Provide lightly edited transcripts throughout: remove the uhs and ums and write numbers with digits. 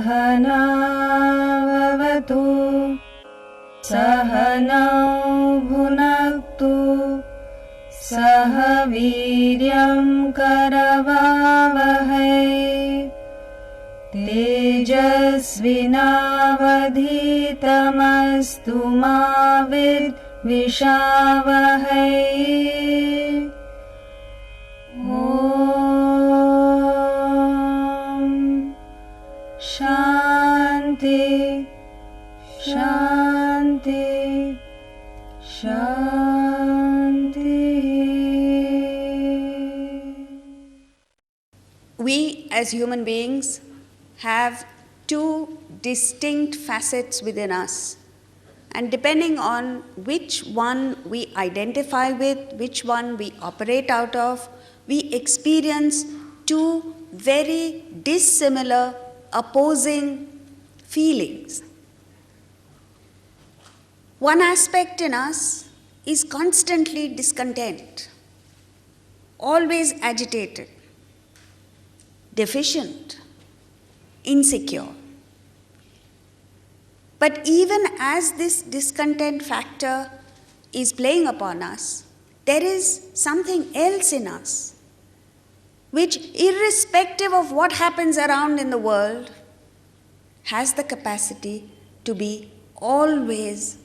सहनाववतु सहनौ भुनक्तु सह वीर्यं करवावहै तेजस्विनावधीतमस्तु मा विद्विषावहै। ॐ शान्ति शान्ति शान्ति। We as human beings have two distinct facets within us, and depending on which one we identify with, which one we operate out of, we experience two very dissimilar, opposing feelings. One aspect in us is constantly discontent, always agitated, deficient, insecure. But even as this discontent factor is playing upon us, there is something else in us which, irrespective of what happens around in the world, has the capacity to be always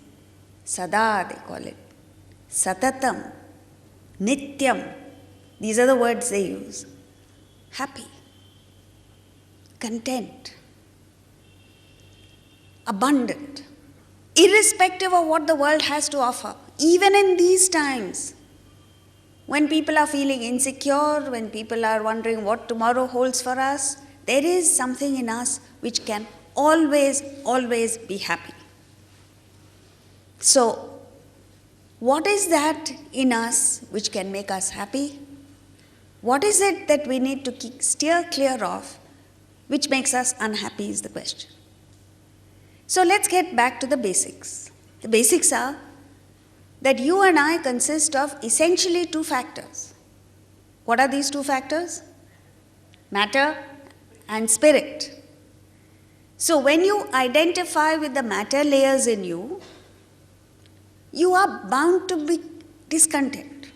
sada, they call it, satatam, nityam. These are the words they use. Happy, content, abundant, irrespective of what the world has to offer. Even in these times, when people are feeling insecure, when people are wondering what tomorrow holds for us, there is something in us which can always, always be happy. So, what is that in us which can make us happy? What is it that we need to steer clear of which makes us unhappy is the question. So let's get back to the basics. The basics are that you and I consist of essentially two factors. What are these two factors? Matter and spirit. So when you identify with the matter layers in you, you are bound to be discontent.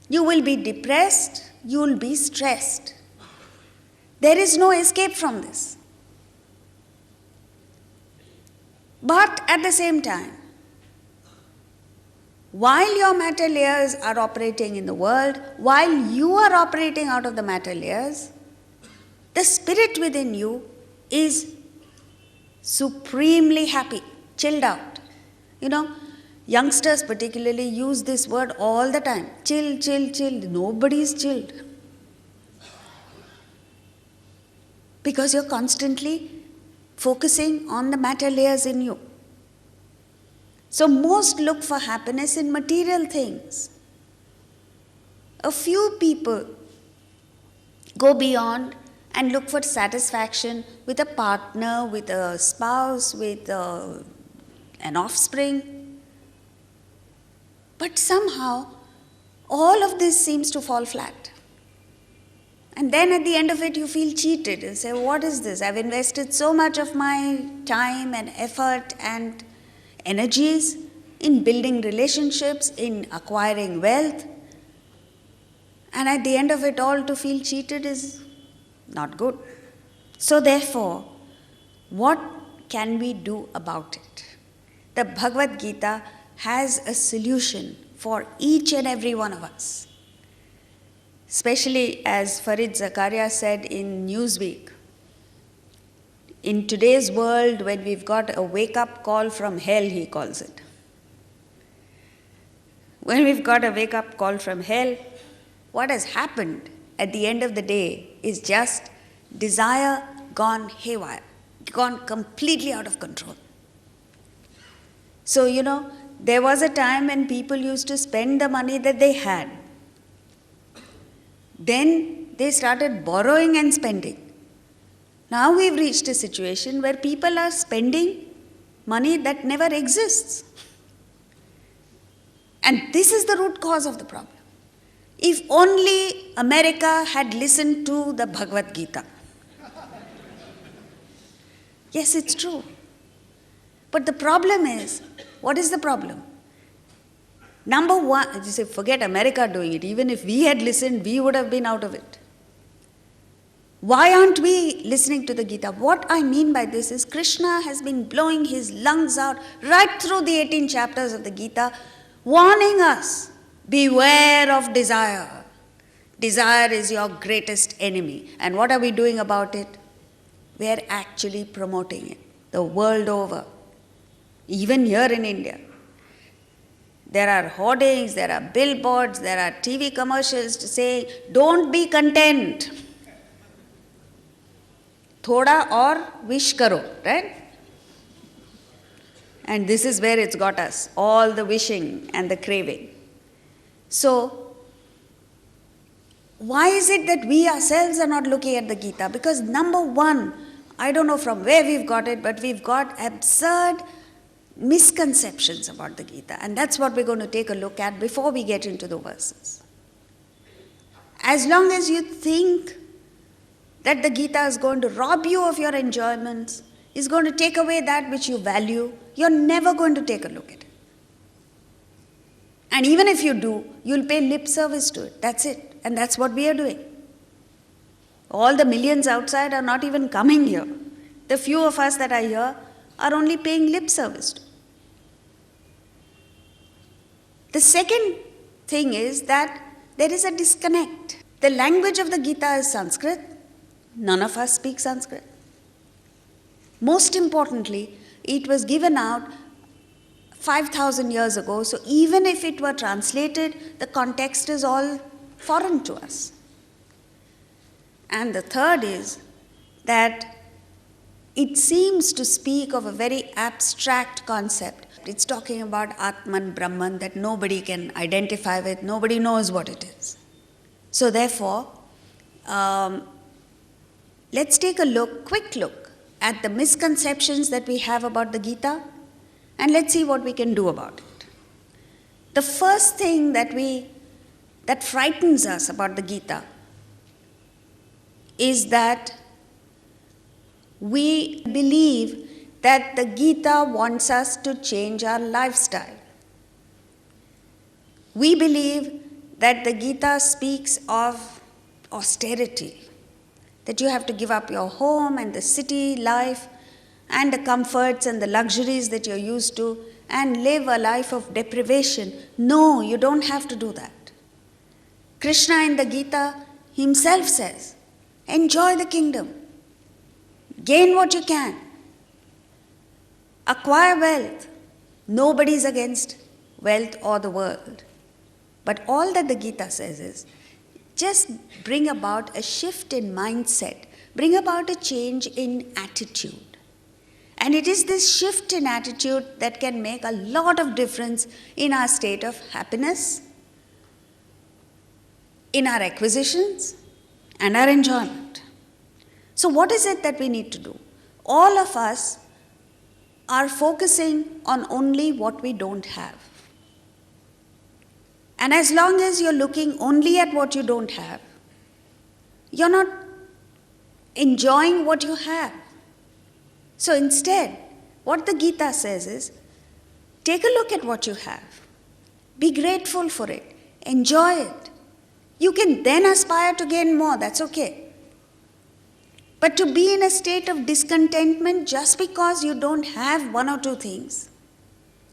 You will be depressed, you will be stressed. There is no escape from this. But at the same time, while your matter layers are operating in the world, while you are operating out of the matter layers, the spirit within you is supremely happy, chilled out. You know, youngsters particularly use this word all the time. Chill, chill, chill. Nobody is chilled. Because you're constantly focusing on the matter layers in you. So most look for happiness in material things. A few people go beyond and look for satisfaction with a partner, with a spouse, with an offspring. But somehow, all of this seems to fall flat. And then at the end of it, you feel cheated and say, what is this? I've invested so much of my time and effort and energies in building relationships, in acquiring wealth. And at the end of it all, to feel cheated is not good. So therefore, what can we do about it? The Bhagavad Gita has a solution for each and every one of us. Especially as Farid Zakaria said in Newsweek, in today's world when we've got a wake-up call from hell, he calls it. When we've got a wake-up call from hell, what has happened at the end of the day is just desire gone haywire, gone completely out of control. So, there was a time when people used to spend the money that they had. Then they started borrowing and spending. Now we've reached a situation where people are spending money that never exists. And this is the root cause of the problem. If only America had listened to the Bhagavad Gita. Yes, it's true. But the problem is, what is the problem? Number one, you say, forget America doing it. Even if we had listened, we would have been out of it. Why aren't we listening to the Gita? What I mean by this is Krishna has been blowing his lungs out right through the 18 chapters of the Gita, warning us, beware of desire. Desire is your greatest enemy. And what are we doing about it? We are actually promoting it the world over. Even here in India. There are hoardings, there are billboards, there are TV commercials to say, don't be content. Thoda or wish karo, right? And this is where it's got us, all the wishing and the craving. So, why is it that we ourselves are not looking at the Gita? Because number one, I don't know from where we've got it, but we've got absurd misconceptions about the Gita. And that's what we're going to take a look at before we get into the verses. As long as you think that the Gita is going to rob you of your enjoyments, is going to take away that which you value, you're never going to take a look at it. And even if you do, you'll pay lip service to it. That's it. And that's what we are doing. All the millions outside are not even coming here. The few of us that are here are only paying lip service to it. The second thing is that there is a disconnect. The language of the Gita is Sanskrit. None of us speak Sanskrit. Most importantly, it was given out 5,000 years ago, so even if it were translated, the context is all foreign to us. And the third is that it seems to speak of a very abstract concept. It's talking about Atman, Brahman, that nobody can identify with, nobody knows what it is. So therefore, let's take a quick look at the misconceptions that we have about the Gita, and let's see what we can do about it. The first thing that frightens us about the Gita is that we believe that the Gita wants us to change our lifestyle. We believe that the Gita speaks of austerity, that you have to give up your home and the city life and the comforts and the luxuries that you're used to and live a life of deprivation. No, you don't have to do that. Krishna in the Gita himself says, enjoy the kingdom, gain what you can, acquire wealth. Nobody's against wealth or the world. But all that the Gita says is, just bring about a shift in mindset, bring about a change in attitude. And it is this shift in attitude that can make a lot of difference in our state of happiness, in our acquisitions, and our enjoyment. So what is it that we need to do? All of us are focusing on only what we don't have. And as long as you're looking only at what you don't have, you're not enjoying what you have. So instead, what the Gita says is, take a look at what you have. Be grateful for it. Enjoy it. You can then aspire to gain more, that's okay. But to be in a state of discontentment just because you don't have one or two things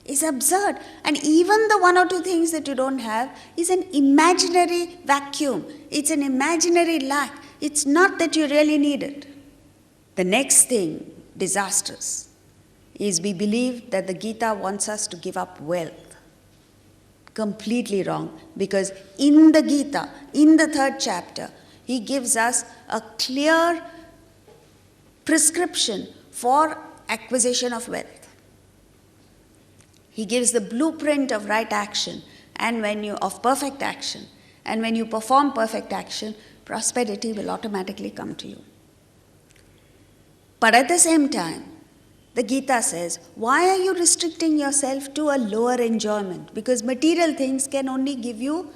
is absurd. And even the one or two things that you don't have is an imaginary vacuum. It's an imaginary lack. It's not that you really need it. The next thing, disastrous, is we believe that the Gita wants us to give up wealth. Completely wrong. Because in the Gita, in the 3rd chapter, he gives us a clear prescription for acquisition of wealth. He gives the blueprint of right action and of perfect action. And when you perform perfect action, prosperity will automatically come to you. But at the same time, the Gita says, why are you restricting yourself to a lower enjoyment? Because material things can only give you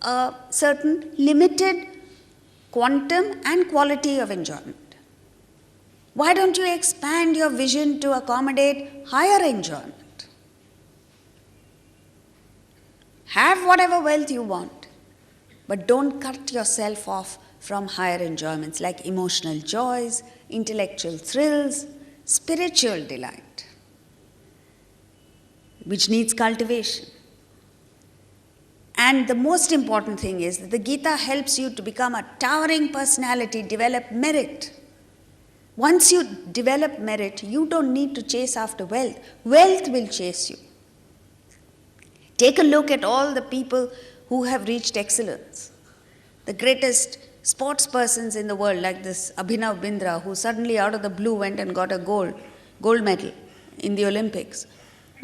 a certain limited quantum and quality of enjoyment. Why don't you expand your vision to accommodate higher enjoyment? Have whatever wealth you want, but don't cut yourself off from higher enjoyments like emotional joys, intellectual thrills, spiritual delight, which needs cultivation. And the most important thing is that the Gita helps you to become a towering personality, develop merit. Once you develop merit, you don't need to chase after wealth. Wealth will chase you. Take a look at all the people who have reached excellence. The greatest sports persons in the world, like this Abhinav Bindra, who suddenly out of the blue went and got a gold medal in the Olympics.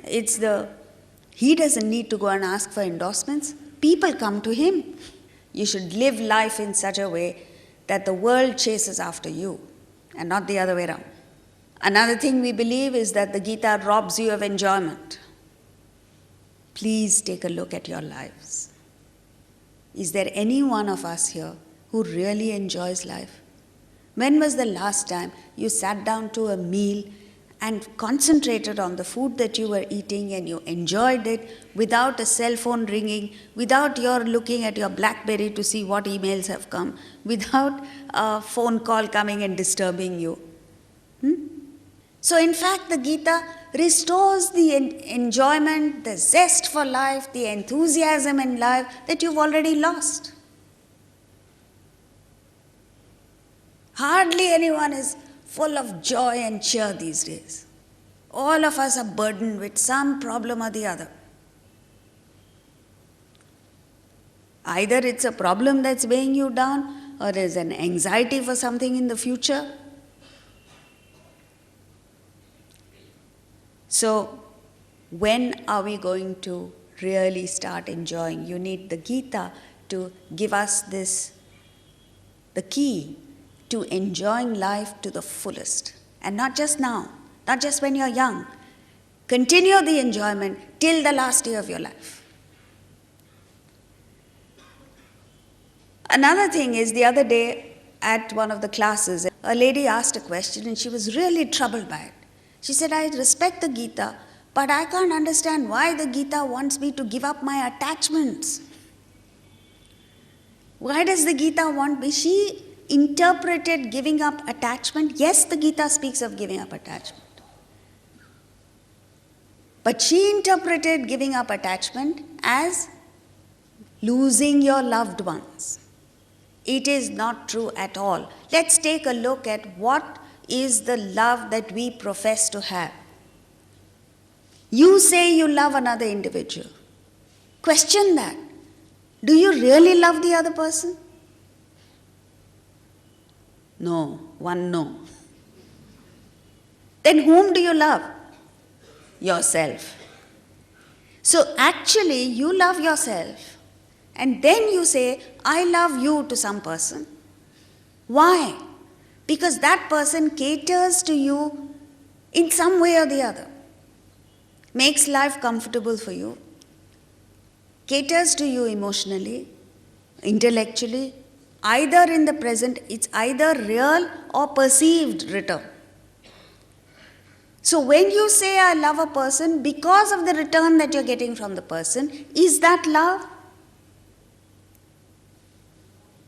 He doesn't need to go and ask for endorsements. People come to him. You should live life in such a way that the world chases after you and not the other way around. Another thing we believe is that the Gita robs you of enjoyment. Please take a look at your lives. Is there any one of us here who really enjoys life? When was the last time you sat down to a meal and concentrated on the food that you were eating and you enjoyed it without a cell phone ringing, without your looking at your BlackBerry to see what emails have come, without a phone call coming and disturbing you? So in fact, the Gita restores the enjoyment, the zest for life, the enthusiasm in life that you've already lost. Hardly anyone is full of joy and cheer these days. All of us are burdened with some problem or the other. Either it's a problem that's weighing you down, or there's an anxiety for something in the future. So, when are we going to really start enjoying? You need the Gita to give us the key to enjoying life to the fullest. And not just now, not just when you're young. Continue the enjoyment till the last day of your life. Another thing is, the other day at one of the classes, a lady asked a question and she was really troubled by it. She said, I respect the Gita, but I can't understand why the Gita wants me to give up my attachments. Why does the Gita want me? She interpreted giving up attachment. Yes, the Gita speaks of giving up attachment. But she interpreted giving up attachment as losing your loved ones. It is not true at all. Let's take a look at what is the love that we profess to have. You say you love another individual. Question that. Do you really love the other person? No. Then whom do you love? Yourself. So actually you love yourself and then you say, I love you to some person. Why? Because that person caters to you in some way or the other. Makes life comfortable for you. Caters to you emotionally, intellectually. Either in the present, it's either real or perceived return. So when you say I love a person because of the return that you're getting from the person, is that love?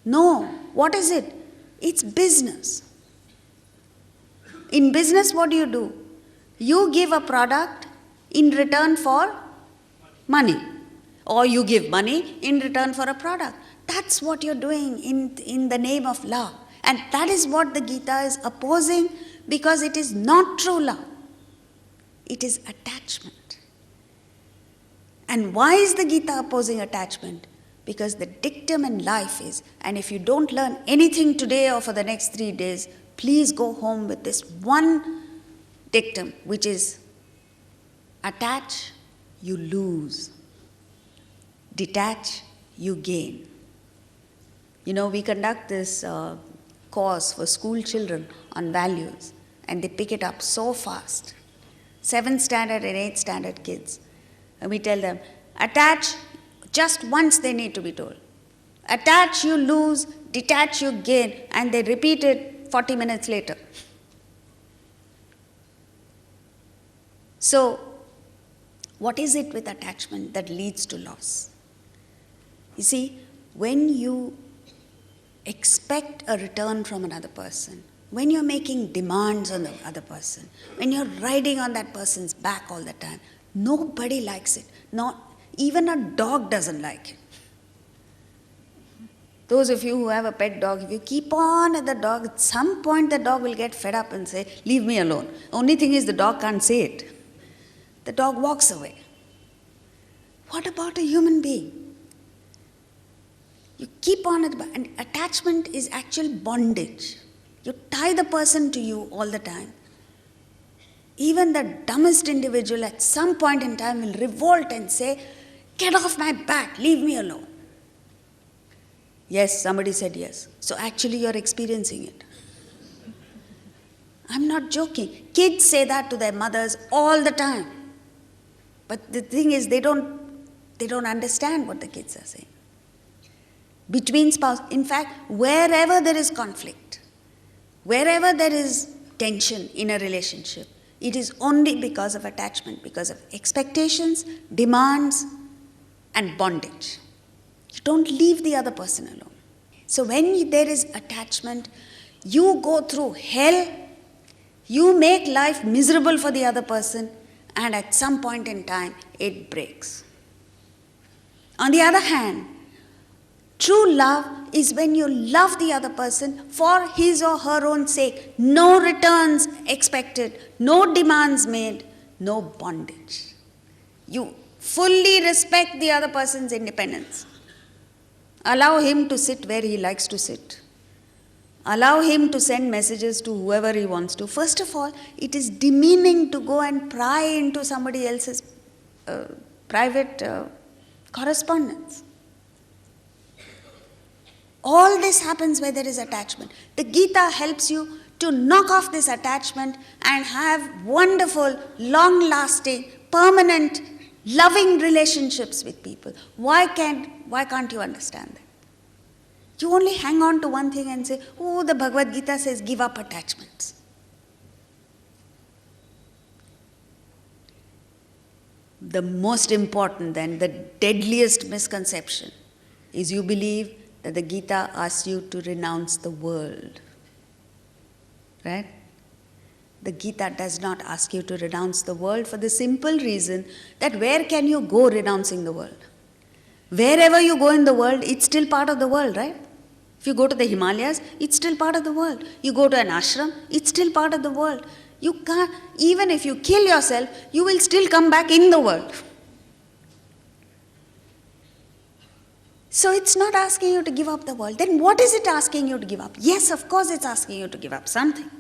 No. What is it? It's business. In business, what do? You give a product in return for money. Or you give money in return for a product. That's what you're doing in the name of love. And that is what the Gita is opposing, because it is not true love. It is attachment. And why is the Gita opposing attachment? Because the dictum in life is, and if you don't learn anything today or for the next 3 days, please go home with this one dictum, which is attach, you lose. Detach, you gain. You know, we conduct this course for school children on values, and they pick it up so fast. 7th standard and 8th standard kids. And we tell them, attach, just once they need to be told. Attach, you lose, detach, you gain, and they repeat it 40 minutes later. So, what is it with attachment that leads to loss? You see, when you expect a return from another person, when you're making demands on the other person, when you're riding on that person's back all the time, nobody likes it. Not even a dog doesn't like it. Those of you who have a pet dog, if you keep on at the dog, at some point the dog will get fed up and say, leave me alone. Only thing is the dog can't say it. The dog walks away. What about a human being? You keep on at the and attachment is actual bondage. You tie the person to you all the time. Even the dumbest individual at some point in time will revolt and say, get off my back, leave me alone. Yes, somebody said yes. So actually you're experiencing it. I'm not joking. Kids say that to their mothers all the time. But the thing is, they don't understand what the kids are saying. Between spouse, in fact, wherever there is conflict, wherever there is tension in a relationship, it is only because of attachment, because of expectations, demands, and bondage. You don't leave the other person alone. So when there is attachment, you go through hell, you make life miserable for the other person, and at some point in time, it breaks. On the other hand, true love is when you love the other person for his or her own sake. No returns expected, no demands made, no bondage. You fully respect the other person's independence. Allow him to sit where he likes to sit. Allow him to send messages to whoever he wants to. First of all, it is demeaning to go and pry into somebody else's private correspondence. All this happens where there is attachment. The Gita helps you to knock off this attachment and have wonderful, long-lasting, permanent, loving relationships with people. Why can't you understand that? You only hang on to one thing and say, oh, the Bhagavad Gita says give up attachments. The most important then, the deadliest misconception is you believe that the Gita asks you to renounce the world. Right? The Gita does not ask you to renounce the world for the simple reason that where can you go renouncing the world? Wherever you go in the world, it's still part of the world, right? If you go to the Himalayas, it's still part of the world. You go to an ashram, it's still part of the world. You can't, even if you kill yourself, you will still come back in the world. So it's not asking you to give up the world. Then what is it asking you to give up? Yes, of course it's asking you to give up something.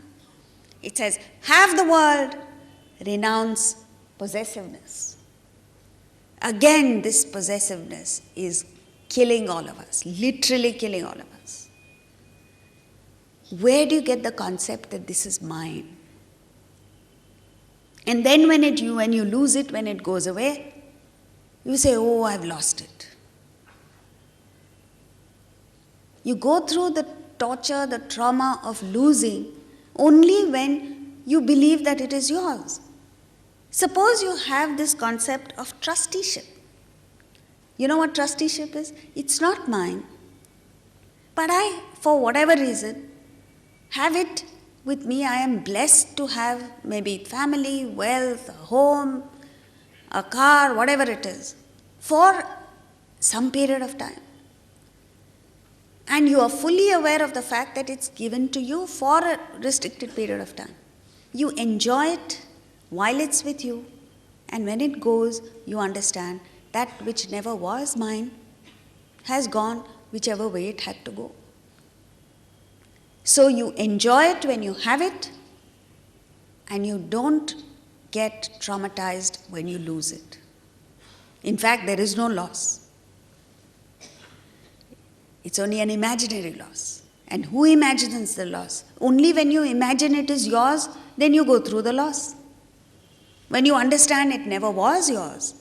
It says, have the world, renounce possessiveness. Again, this possessiveness is killing all of us, literally killing all of us. Where do you get the concept that this is mine? And then when you lose it, when it goes away, you say, oh, I've lost it. You go through the torture, the trauma of losing only when you believe that it is yours. Suppose you have this concept of trusteeship. You know what trusteeship is? It's not mine. But I, for whatever reason, have it with me. I am blessed to have maybe family, wealth, a home, a car, whatever it is, for some period of time. And you are fully aware of the fact that it's given to you for a restricted period of time. You enjoy it while it's with you, and when it goes, you understand that which never was mine has gone whichever way it had to go. So you enjoy it when you have it, and you don't get traumatized when you lose it. In fact, there is no loss. It's only an imaginary loss. And who imagines the loss? Only when you imagine it is yours, then you go through the loss. When you understand it never was yours,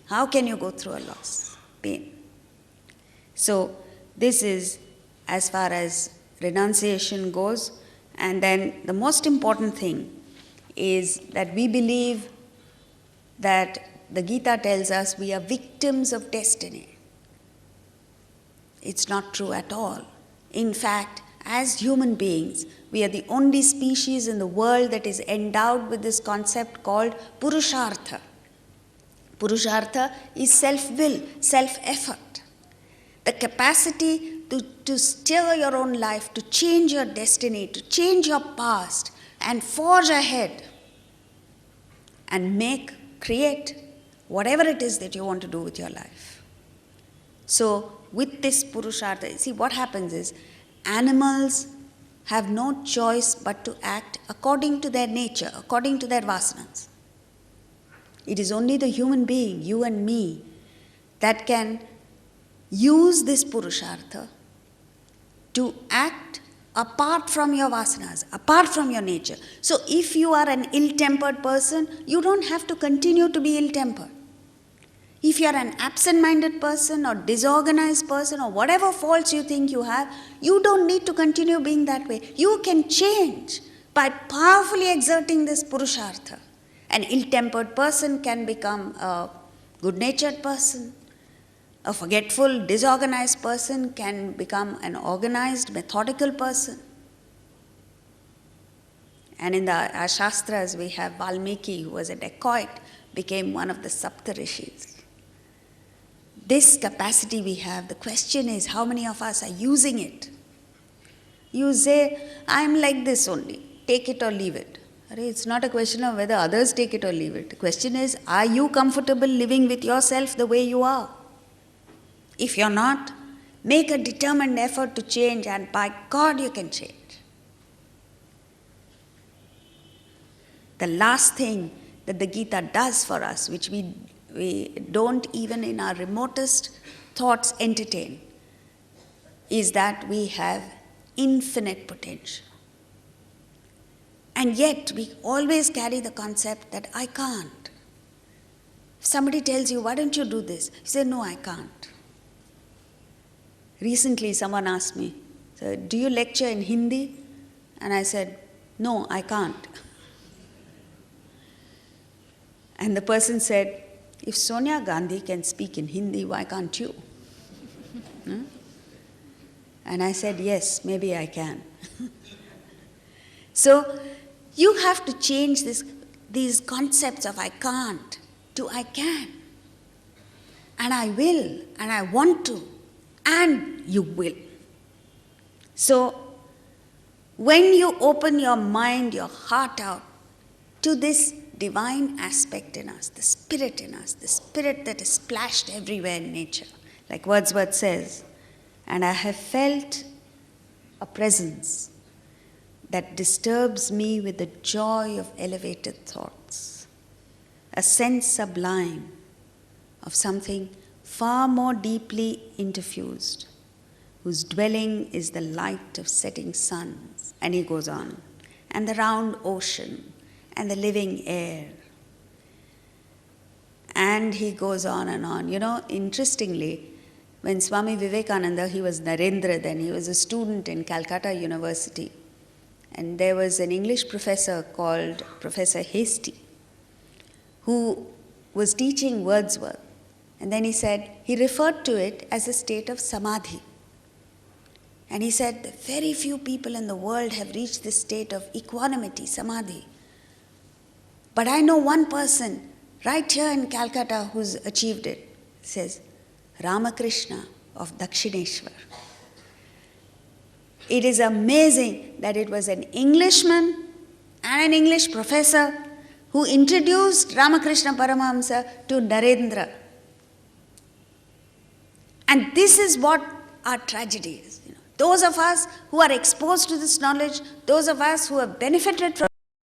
how can you go through a loss? Pain. So this is as far as renunciation goes. And then the most important thing is that we believe that the Gita tells us we are victims of destiny. It's not true at all. In fact, as human beings, we are the only species in the world that is endowed with this concept called urushartha. Urushartha is self-will, self-effort. The capacity to steer your own life, to change your destiny, to change your past, and forge ahead and create whatever it is that you want to do with your life. So, with this Purushartha, see what happens is, animals have no choice but to act according to their nature, according to their vasanas. It is only the human being, you and me, that can use this Purushartha to act apart from your vasanas, apart from your nature. So if you are an ill-tempered person, you don't have to continue to be ill-tempered. If you are an absent-minded person or disorganized person or whatever faults you think you have, you don't need to continue being that way. You can change by powerfully exerting this Purushartha. An ill-tempered person can become a good-natured person. A forgetful, disorganized person can become an organized, methodical person. And in our Shastras, we have Valmiki, who was a dacoit, became one of the Saptarishis. This capacity we have, the question is, how many of us are using it? You say, I'm like this only, take it or leave it. It's not a question of whether others take it or leave it. The question is, are you comfortable living with yourself the way you are? If you're not, make a determined effort to change, and by God you can change. The last thing that the Gita does for us, which we don't even in our remotest thoughts entertain, is that we have infinite potential. And yet we always carry the concept that I can't. If somebody tells you, why don't you do this? You say, no, I can't. Recently someone asked me, so, do you lecture in Hindi? And I said, no, I can't. And the person said, if Sonia Gandhi can speak in Hindi, why can't you? And I said, yes, maybe I can. So you have to change these concepts of I can't to I can. And I will, and I want to, and you will. So when you open your mind, your heart out to this divine aspect in us, the spirit in us, the spirit that is splashed everywhere in nature, like Wordsworth says, and I have felt a presence that disturbs me with the joy of elevated thoughts, a sense sublime of something far more deeply interfused, whose dwelling is the light of setting suns, and he goes on, and the round ocean, and the living air. And he goes on and on. You know, interestingly, when Swami Vivekananda, he was Narendra then, he was a student in Calcutta University. And there was an English professor called Professor Hastie, who was teaching Wordsworth. And then he referred to it as a state of samadhi. And he said, very few people in the world have reached this state of equanimity, samadhi. But I know one person right here in Calcutta who's achieved it. He says, Ramakrishna of Dakshineshwar. It is amazing that it was an Englishman and an English professor who introduced Ramakrishna Paramahamsa to Narendra. And this is what our tragedy is. Those of us who are exposed to this knowledge, those of us who have benefited from